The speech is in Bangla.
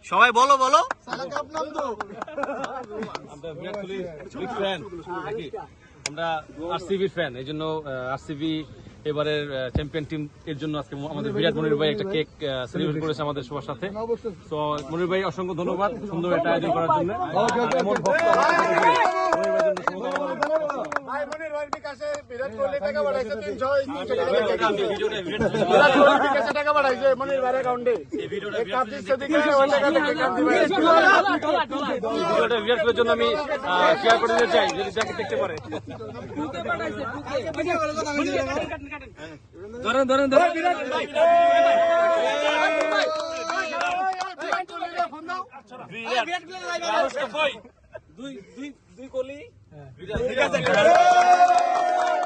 সবাই বলো বলো। আমরা আরসিবি ফ্যান, এই জন্য আরসিবি এবারের চ্যাম্পিয়ন টিম এর জন্য আজকে আমাদের বিরাট মনির ভাই একটা কেক সেলিব্রেট করেছে আমাদের সবার সাথে। তো মনির ভাই অসংখ্য ধন্যবাদ সুন্দর একটা আয়োজন করার জন্য। এমন ভক্ত মনির ভাই বিকাশে বিরাট কোহলি টাকা বাড়াইছে 300 টাকা বাড়াইছে মনির ভাইয়ের অ্যাকাউন্টে। এই কাপ দিচ্ছে দিকে ওই টাকা থেকে কাপ দিবে। ভিডিওটা বিরাটের জন্য আমি শেয়ার করে দিতে চাই, যদি যাকে দেখতে পারে। ধরেন ধরেন ধরেন। দুই কোহলি।